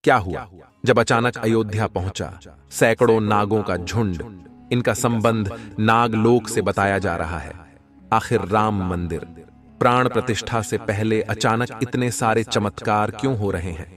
क्या हुआ जब अचानक अयोध्या पहुंचा? सैकड़ों नागों का झुंड, इनका संबंध नागलोक से बताया जा रहा है। आखिर राम मंदिर प्राण प्रतिष्ठा से पहले अचानक इतने सारे चमत्कार क्यों हो रहे हैं?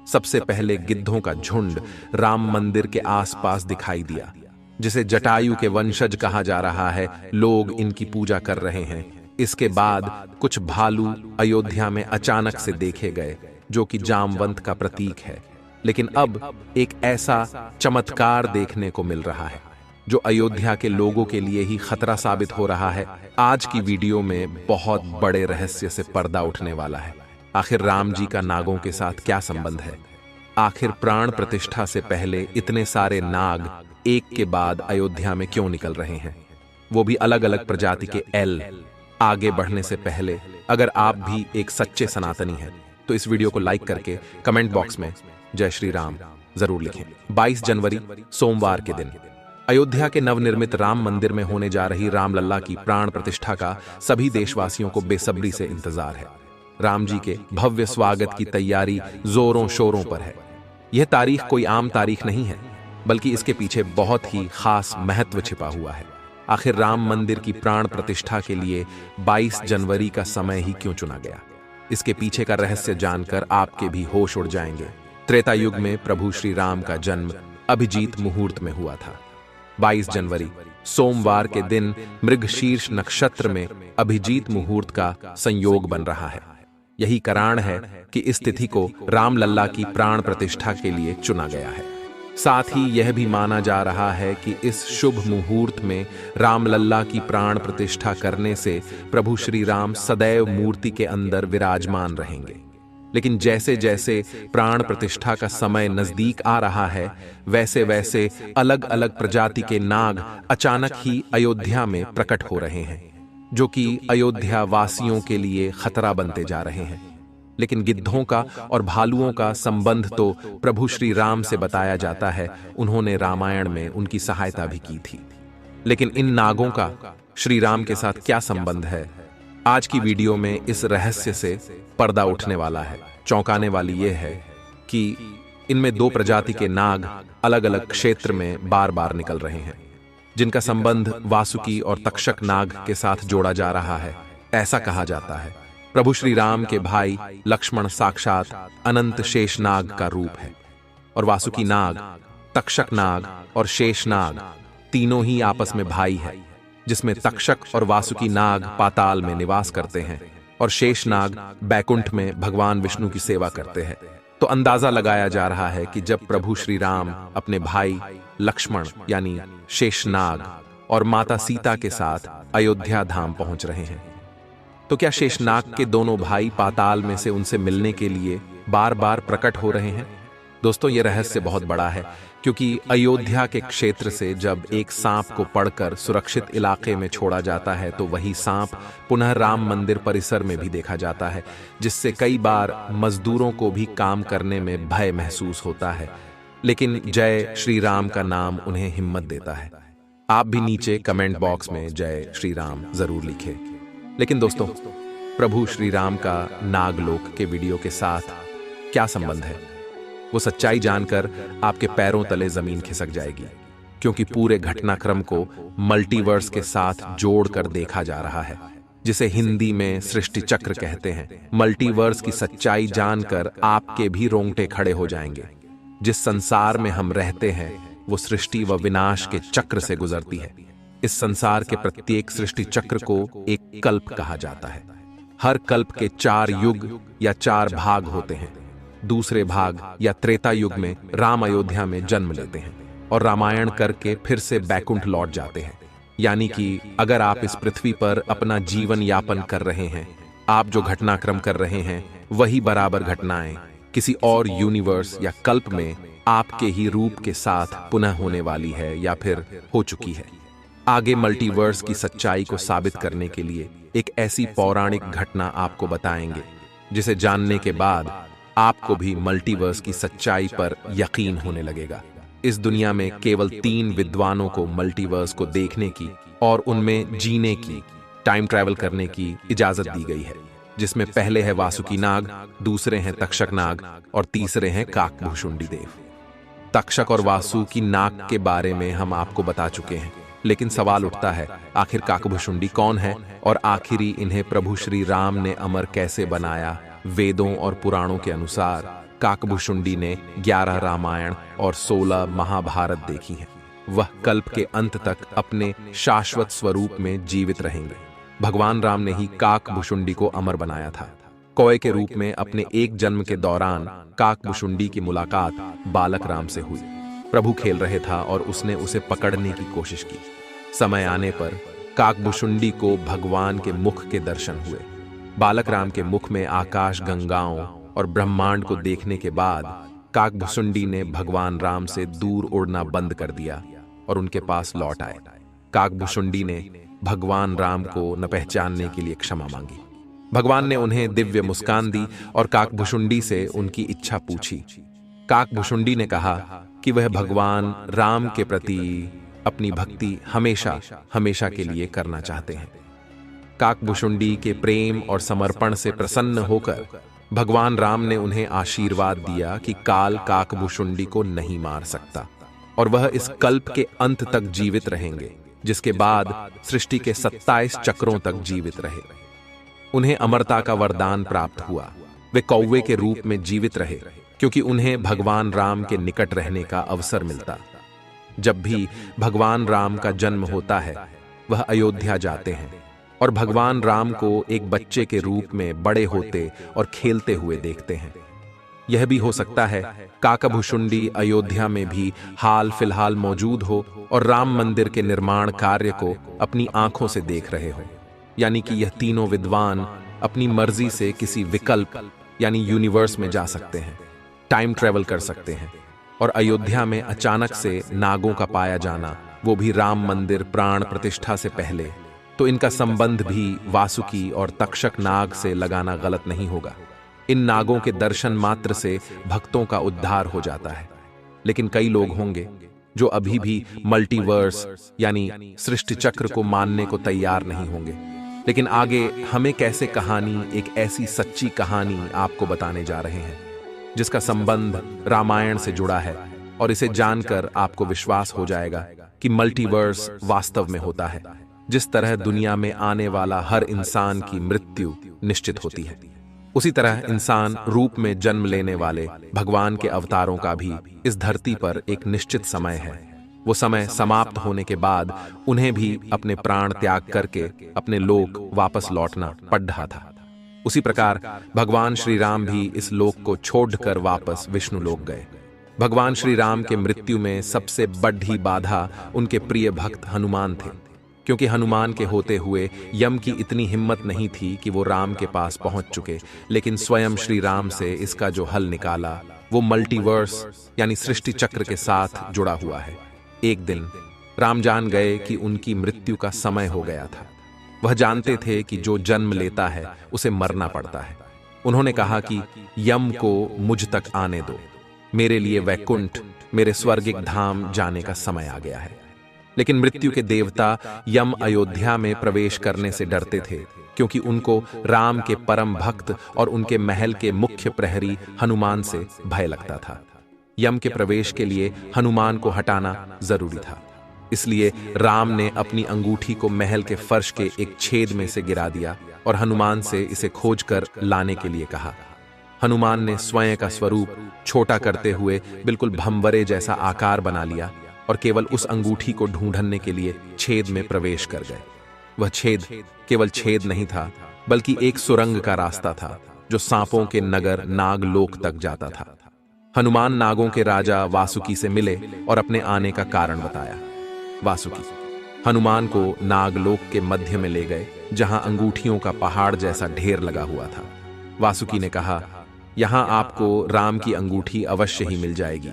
सबसे पहले गिद्धों का झुंड राम मंदिर के आसपास दिखाई दिया, जिसे जटायु के वंशज कहा जा रहा है। लोग इनकी पूजा कर रहे हैं। इसके बाद कुछ भालू अयोध्या में अचानक से देखे गए, जो कि जामवंत का प्रतीक है। लेकिन अब एक ऐसा चमत्कार देखने को मिल रहा है जो अयोध्या के लोगों के लिए ही खतरा साबित हो रहा है। आज की वीडियो में बहुत बड़े रहस्य से पर्दा उठने वाला है। आखिर राम जी का नागों के साथ क्या संबंध है? आखिर प्राण प्रतिष्ठा से पहले इतने सारे नाग एक के बाद अयोध्या में क्यों निकल रहे हैं, वो भी अलग अलग प्रजाति के एल। आगे बढ़ने से पहले अगर आप भी एक सच्चे सनातनी हैं तो इस वीडियो को लाइक करके कमेंट बॉक्स में जय श्री राम जरूर लिखें। 22 जनवरी सोमवार के दिन अयोध्या के नवनिर्मित राम मंदिर में होने जा रही रामलला की प्राण प्रतिष्ठा का सभी देशवासियों को बेसब्री से इंतजार है। राम जी के भव्य स्वागत की तैयारी जोरों शोरों पर है। यह तारीख कोई आम तारीख नहीं है, बल्कि इसके पीछे बहुत ही खास महत्व छिपा हुआ है। आखिर राम मंदिर की प्राण प्रतिष्ठा के लिए 22 जनवरी का समय ही क्यों चुना गया? इसके पीछे का रहस्य जानकर आपके भी होश उड़ जाएंगे। त्रेता युग में प्रभु श्री राम का जन्म अभिजीत मुहूर्त में हुआ था। 22 जनवरी सोमवार के दिन मृगशीर्ष नक्षत्र में अभिजीत मुहूर्त का संयोग बन रहा है। यही कारण है कि इस तिथि को रामलला की प्राण प्रतिष्ठा के लिए चुना गया है। साथ ही यह भी माना जा रहा है कि इस शुभ मुहूर्त में रामलला की प्राण प्रतिष्ठा करने से प्रभु श्री राम सदैव मूर्ति के अंदर विराजमान रहेंगे। लेकिन जैसे जैसे प्राण प्रतिष्ठा का समय नजदीक आ रहा है, वैसे वैसे अलग अलग प्रजाति के नाग अचानक ही अयोध्या में प्रकट हो रहे हैं, जो कि अयोध्या वासियों के लिए खतरा बनते जा रहे हैं। लेकिन गिद्धों का और भालुओं का संबंध तो प्रभु श्री राम से बताया जाता है। उन्होंने रामायण में उनकी सहायता भी की थी। लेकिन इन नागों का श्री राम के साथ क्या संबंध है? आज की वीडियो में इस रहस्य से पर्दा उठने वाला है। चौंकाने वाली यह है कि इनमें दो प्रजाति के नाग अलग अलग क्षेत्र में बार बार निकल रहे हैं, जिनका संबंध वासुकी और तक्षक नाग के साथ जोड़ा जा रहा है। ऐसा कहा जाता है प्रभु श्री राम के भाई लक्ष्मण साक्षात अनंत शेषनाग का रूप है, और वासुकी नाग, तक्षक नाग और शेषनाग तीनों ही आपस में भाई है, जिसमें तक्षक और वासुकी नाग पाताल में निवास करते हैं और शेषनाग बैकुंठ में भगवान विष्णु की सेवा करते हैं। तो अंदाजा लगाया जा रहा है कि जब प्रभु श्री राम अपने भाई लक्ष्मण यानी शेषनाग और माता सीता के साथ अयोध्या धाम पहुंच रहे हैं, तो क्या शेषनाग के दोनों भाई पाताल में से उनसे मिलने के लिए बार बार प्रकट हो रहे हैं? दोस्तों, यह रहस्य बहुत बड़ा है, क्योंकि अयोध्या के क्षेत्र से जब एक सांप को पकड़कर सुरक्षित इलाके में छोड़ा जाता है, तो वही सांप पुनः राम मंदिर परिसर में भी देखा जाता है, जिससे कई बार मजदूरों को भी काम करने में भय महसूस होता है। लेकिन जय श्री राम का नाम उन्हें हिम्मत देता है। आप भी नीचे कमेंट बॉक्स में जय श्री राम जरूर लिखें। लेकिन दोस्तों, प्रभु श्री राम का नागलोक के वीडियो के साथ क्या संबंध है? वो सच्चाई जानकर आपके पैरों तले जमीन खिसक जाएगी, क्योंकि पूरे घटनाक्रम को मल्टीवर्स के साथ जोड़कर देखा जा रहा है, जिसे हिंदी में सृष्टि चक्र कहते हैं। मल्टीवर्स की सच्चाई जानकर आपके भी रोंगटे खड़े हो जाएंगे। जिस संसार में हम रहते हैं वो सृष्टि व विनाश के चक्र से गुजरती है। इस संसार के प्रत्येक सृष्टि चक्र को एक कल्प कहा जाता है। हर कल्प के 4 युग या 4 भाग होते हैं। दूसरे भाग या त्रेता युग में राम अयोध्या में जन्म लेते हैं और रामायण करके फिर से बैकुंठ लौट जाते हैं। यानी कि अगर आप इस पृथ्वी पर अपना जीवन यापन कर रहे हैं, आप जो घटनाक्रम कर रहे हैं वही बराबर घटनाएं किसी और यूनिवर्स या कल्प में आपके ही रूप के साथ पुनः होने वाली है या फिर हो चुकी है। आगे मल्टीवर्स की सच्चाई को साबित करने के लिए एक ऐसी पौराणिक घटना आपको बताएंगे, जिसे जानने के बाद आपको भी मल्टीवर्स की सच्चाई पर यकीन होने लगेगा। इस दुनिया में केवल 3 विद्वानों को मल्टीवर्स को देखने की और उनमें जीने की, टाइम ट्रैवल करने की इजाजत दी गई है। जिसमें पहले है वासुकी नाग, दूसरे हैं तक्षक नाग और तीसरे हैं काकभुशुंडी देव। तक्षक और वासुकी नाग के बारे में हम आपको बता चुके हैं, लेकिन सवाल उठता है आखिर काकभुशुंडी कौन है और आखिरी इन्हें प्रभु श्री राम ने अमर कैसे बनाया। वेदों और पुराणों के अनुसार काकभुशुंडी ने 11 रामायण और 16 महाभारत देखी हैं। वह कल्प के अंत तक अपने शाश्वत स्वरूप में जीवित रहेंगे। भगवान राम ने ही काकभुशुंडी को अमर बनाया था। कौए के रूप में अपने एक जन्म के दौरान काकभुशुंडी की मुलाकात बालक राम से हुई। प्रभु खेल रहे था और उसने उसे पकड़ने की कोशिश की। समय आने पर काकभुशुंडी को भगवान के मुख के दर्शन हुए। बालक राम के मुख में आकाश गंगाओं और ब्रह्मांड को देखने के बाद काकभुशुंडी ने भगवान राम से दूर उड़ना बंद कर दिया और उनके पास लौट आए। काकभुशुंडी ने भगवान राम को न पहचानने के लिए क्षमा मांगी। भगवान ने उन्हें दिव्य मुस्कान दी और काकभुशुंडी से उनकी इच्छा पूछी। काकभुशुंडी ने कहा कि वह भगवान राम के प्रति अपनी भक्ति हमेशा हमेशा के लिए करना चाहते हैं। काकभुशुंडी के प्रेम और समर्पण से प्रसन्न होकर भगवान राम ने उन्हें आशीर्वाद दिया कि काल काकभुशुंडी को नहीं मार सकता और वह इस कल्प के अंत तक जीवित रहेंगे, जिसके बाद सृष्टि के 27 चक्रों तक जीवित रहे। उन्हें अमरता का वरदान प्राप्त हुआ। वे कौवे के रूप में जीवित रहे क्योंकि उन्हें भगवान राम के निकट रहने का अवसर मिलता। जब भी भगवान राम का जन्म होता है, वह अयोध्या जाते हैं और भगवान राम को एक बच्चे के रूप में बड़े होते और खेलते हुए देखते हैं। यह भी हो सकता है काकभुशुंडी अयोध्या में भी हाल फिलहाल मौजूद हो और राम मंदिर के निर्माण कार्य को अपनी आंखों से देख रहे हो। यानी कि यह तीनों विद्वान अपनी मर्जी से किसी विकल्प यानी यूनिवर्स में जा सकते हैं, टाइम ट्रेवल कर सकते हैं। और अयोध्या में अचानक से नागों का पाया जाना, वो भी राम मंदिर प्राण प्रतिष्ठा से पहले, तो इनका संबंध भी वासुकी और तक्षक नाग से लगाना गलत नहीं होगा। इन नागों के दर्शन मात्र से भक्तों का उद्धार हो जाता है। लेकिन कई लोग होंगे जो अभी भी मल्टीवर्स यानी सृष्टि चक्र को मानने को तैयार नहीं होंगे। लेकिन आगे हमें कैसे कहानी, एक ऐसी सच्ची कहानी आपको बताने जा रहे हैं जिसका संबंध रामायण से जुड़ा है, और इसे जानकर आपको विश्वास हो जाएगा कि मल्टीवर्स वास्तव में होता है। जिस तरह दुनिया में आने वाला हर इंसान की मृत्यु निश्चित होती है, उसी तरह इंसान रूप में जन्म लेने वाले भगवान के अवतारों का भी इस धरती पर एक निश्चित समय है। वो समय समाप्त होने के बाद उन्हें भी अपने प्राण त्याग करके अपने लोक वापस लौटना पड़ रहा था। उसी प्रकार भगवान श्री राम भी इस लोक को छोड़कर वापस विष्णु लोक गए। भगवान श्री राम के मृत्यु में सबसे बड़ी बाधा उनके प्रिय भक्त हनुमान थे, क्योंकि हनुमान के होते हुए यम की इतनी हिम्मत नहीं थी कि वो राम के पास पहुंच चुके। लेकिन स्वयं श्री राम से इसका जो हल निकाला वो मल्टीवर्स यानी सृष्टि चक्र के साथ जुड़ा हुआ है। एक दिन राम जान गए कि उनकी मृत्यु का समय हो गया था। वह जानते थे कि जो जन्म लेता है उसे मरना पड़ता है। उन्होंने कहा कि यम को मुझ तक आने दो, मेरे लिए वैकुंठ, मेरे स्वर्गिक धाम जाने का समय आ गया है। लेकिन मृत्यु के देवता यम अयोध्या में प्रवेश करने से डरते थे, क्योंकि उनको राम के परम भक्त और उनके महल के मुख्य प्रहरी हनुमान से भय लगता था। यम के प्रवेश के लिए हनुमान को हटाना जरूरी था। इसलिए राम ने अपनी अंगूठी को महल के फर्श के एक छेद में से गिरा दिया और हनुमान से इसे खोजकर लाने के लिए कहा। हनुमान ने स्वयं का स्वरूप छोटा करते हुए बिल्कुल भंवरे जैसा आकार बना लिया और केवल उस अंगूठी को ढूंढने के लिए छेद में प्रवेश कर गए। वह छेद केवल छेद नहीं था, बल्कि एक सुरंग का रास्ता था जो सांपों के नगर नागलोक तक जाता था। हनुमान नागों के राजा वासुकी से मिले और अपने आने का कारण बताया। वासुकी हनुमान को नागलोक के मध्य में ले गए, जहां अंगूठियों का पहाड़ जैसा ढेर लगा हुआ था। वासुकी ने कहा, यहां आपको राम की अंगूठी अवश्य ही मिल जाएगी।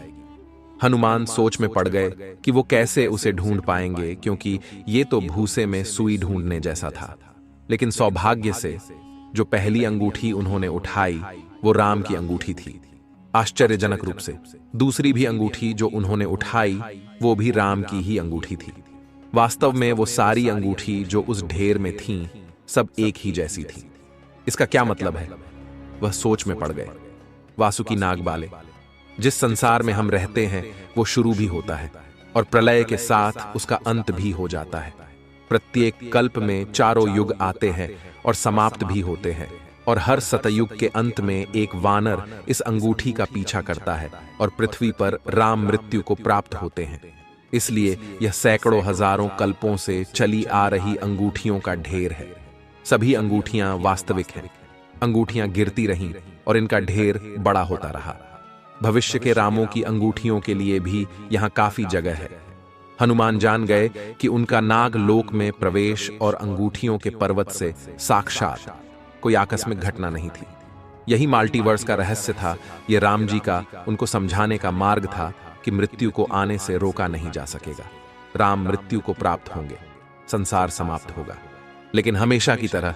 हनुमान सोच में पड़ गए कि वो कैसे उसे ढूंढ पाएंगे, क्योंकि ये तो भूसे में सुई ढूंढने जैसा था। लेकिन सौभाग्य से जो पहली अंगूठी उन्होंने उठाई वो राम की अंगूठी थी। आश्चर्यजनक रूप से दूसरी भी अंगूठी जो उन्होंने उठाई वो भी राम की ही अंगूठी थी। वास्तव में वो सारी अंगूठी जो उस ढेर में थीं, सब एक ही जैसी थी। इसका क्या मतलब है? वह सोच में पड़ गए। वासुकी नागबाले, जिस संसार में हम रहते हैं वो शुरू भी होता है और प्रलय के साथ उसका अंत भी हो जाता है। प्रत्येक कल्प में चारों युग आते हैं और समाप्त भी होते हैं, और हर सतयुग के अंत में एक वानर इस अंगूठी का पीछा करता है और पृथ्वी पर राम मृत्यु को प्राप्त होते हैं। इसलिए यह सैकड़ों हजारों कल्पों से चली आ रही अंगूठियों का ढेर है। सभी अंगूठियां वास्तविक हैं। अंगूठियां गिरती रहीं और इनका ढेर बड़ा होता रहा। भविष्य के रामों की अंगूठियों के लिए भी यहां काफी जगह है। हनुमान जान गए कि उनका नाग लोक में प्रवेश और अंगूठियों के पर्वत से साक्षात कोई आकस्मिक घटना नहीं थी। यही मल्टीवर्स का रहस्य था। यह राम जी का उनको समझाने का मार्ग था कि मृत्यु को आने से रोका नहीं जा सकेगा। राम मृत्यु को प्राप्त होंगे, संसार समाप्त होगा, लेकिन हमेशा की तरह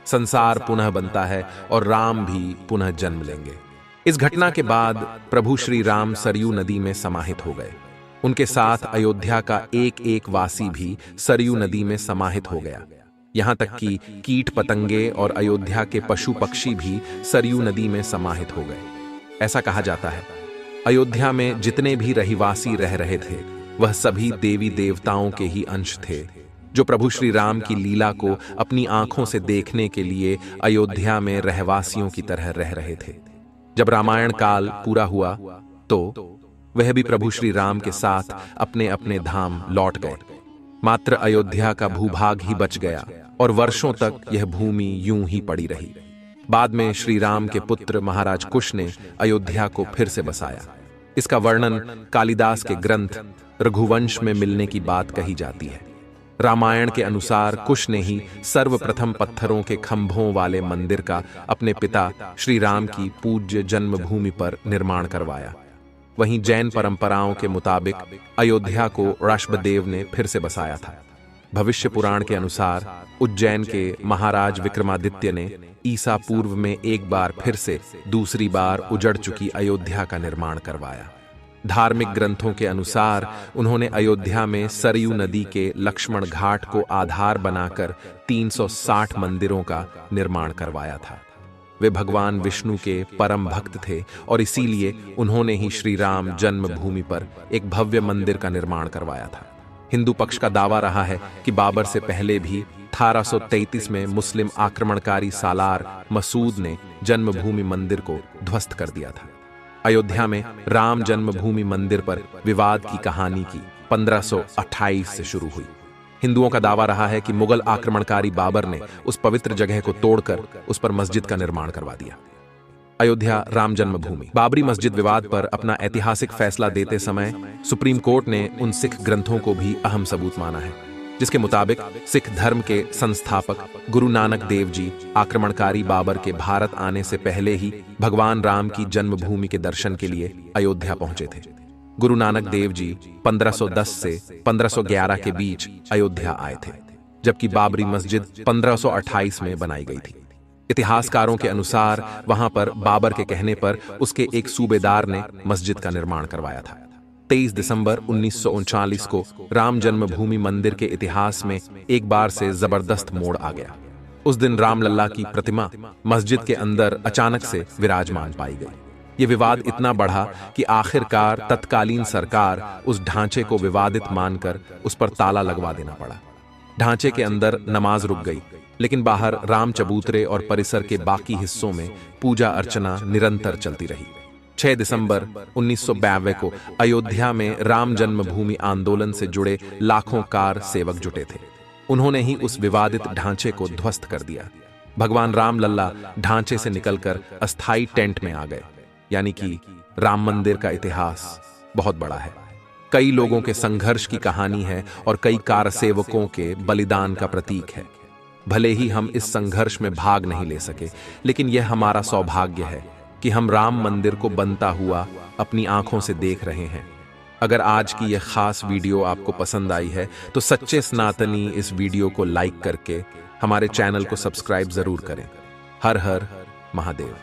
संसार पुनः बनता है और राम भी पुनः जन्म लेंगे। इस घटना के बाद प्रभु श्री राम सरयू नदी में समाहित हो गए। उनके साथ अयोध्या का एक एक वासी भी सरयू नदी में समाहित हो गया। यहां तक कि कीट पतंगे और अयोध्या के पशु पक्षी भी सरयू नदी में समाहित हो गए। ऐसा कहा जाता है अयोध्या में जितने भी रहिवासी रह रहे थे वह सभी देवी देवताओं के ही अंश थे, जो प्रभु श्री राम की लीला को अपनी आंखों से देखने के लिए अयोध्या में रहवासियों की तरह रह रहे थे। जब रामायण काल पूरा हुआ तो वह भी प्रभु श्री राम के साथ अपने अपने धाम लौट गए। मात्र अयोध्या का भूभाग ही बच गया और वर्षों तक यह भूमि यूं ही पड़ी रही। बाद में श्री राम के पुत्र महाराज कुश ने अयोध्या को फिर से बसाया। इसका वर्णन कालिदास के ग्रंथ रघुवंश में मिलने की बात कही जाती है। रामायण के अनुसार कुश ने ही सर्वप्रथम पत्थरों के खंभों वाले मंदिर का अपने पिता श्री राम की पूज्य जन्मभूमि पर निर्माण करवाया। वहीं जैन परंपराओं के मुताबिक अयोध्या को ऋषभदेव ने फिर से बसाया था। भविष्य पुराण के अनुसार उज्जैन के महाराज विक्रमादित्य ने ईसा पूर्व में एक बार फिर से दूसरी बार उजड़ चुकी अयोध्या का निर्माण करवाया। धार्मिक ग्रंथों के अनुसार उन्होंने अयोध्या में सरयू नदी के लक्ष्मण घाट को आधार बनाकर 360 मंदिरों का निर्माण करवाया था। वे भगवान विष्णु के परम भक्त थे और इसीलिए उन्होंने ही श्री राम जन्मभूमि पर एक भव्य मंदिर का निर्माण करवाया था। हिंदू पक्ष का दावा रहा है कि बाबर से पहले भी 1833 में मुस्लिम आक्रमणकारी सालार मसूद ने जन्मभूमि मंदिर को ध्वस्त कर दिया था। अयोध्या में राम जन्मभूमि मंदिर पर विवाद की कहानी की 1528 से शुरू हुई। हिंदुओं का दावा रहा है कि मुगल आक्रमणकारी बाबर ने उस पवित्र जगह को तोड़कर उस पर मस्जिद का निर्माण करवा दिया। अयोध्या राम जन्मभूमि बाबरी मस्जिद विवाद पर अपना ऐतिहासिक फैसला देते समय सुप्रीम कोर्ट ने उन सिख ग्रंथों को भी अहम सबूत माना है, जिसके मुताबिक सिख धर्म के संस्थापक गुरु नानक देव जी आक्रमणकारी बाबर के भारत आने से पहले ही भगवान राम की जन्मभूमि के दर्शन के लिए अयोध्या पहुंचे थे। गुरु नानक देव जी 1510 से 1511 के बीच अयोध्या आए थे, जबकि बाबरी मस्जिद 1528 में बनाई गई थी। इतिहासकारों के अनुसार वहां पर बाबर के कहने पर उसके एक सूबेदार ने मस्जिद का निर्माण करवाया था। 23 दिसंबर 1939 को राम जन्मभूमि मंदिर के इतिहास में एक बार से जबरदस्त मोड़ आ गया। उस दिन रामलल्ला की प्रतिमा मस्जिद के अंदर अचानक से विराजमान पाई गई। ये विवाद इतना बढ़ा कि आखिरकार तत्कालीन सरकार उस ढांचे को विवादित मानकर उस पर ताला लगवा देना पड़ा। ढांचे के अंदर नमाज रुक गई, लेकिन बाहर राम चबूतरे और परिसर के बाकी हिस्सों में पूजा अर्चना निरंतर चलती रही। 6 दिसंबर 1992 को अयोध्या में राम जन्मभूमि आंदोलन से जुड़े लाखों कार सेवक जुटे थे। उन्होंने ही उस विवादित ढांचे को ध्वस्त कर दिया। भगवान रामलल्ला ढांचे से निकलकर अस्थाई टेंट में आ गए। यानी कि राम मंदिर का इतिहास बहुत बड़ा है। कई लोगों के संघर्ष की कहानी है और कई कारसेवकों के बलिदान का प्रतीक है। भले ही हम इस संघर्ष में भाग नहीं ले सके, लेकिन यह हमारा सौभाग्य है कि हम राम मंदिर को बनता हुआ अपनी आंखों से देख रहे हैं। अगर आज की यह खास वीडियो आपको पसंद आई है तो सच्चे सनातनी इस वीडियो को लाइक करके हमारे चैनल को सब्सक्राइब जरूर करें। हर हर महादेव।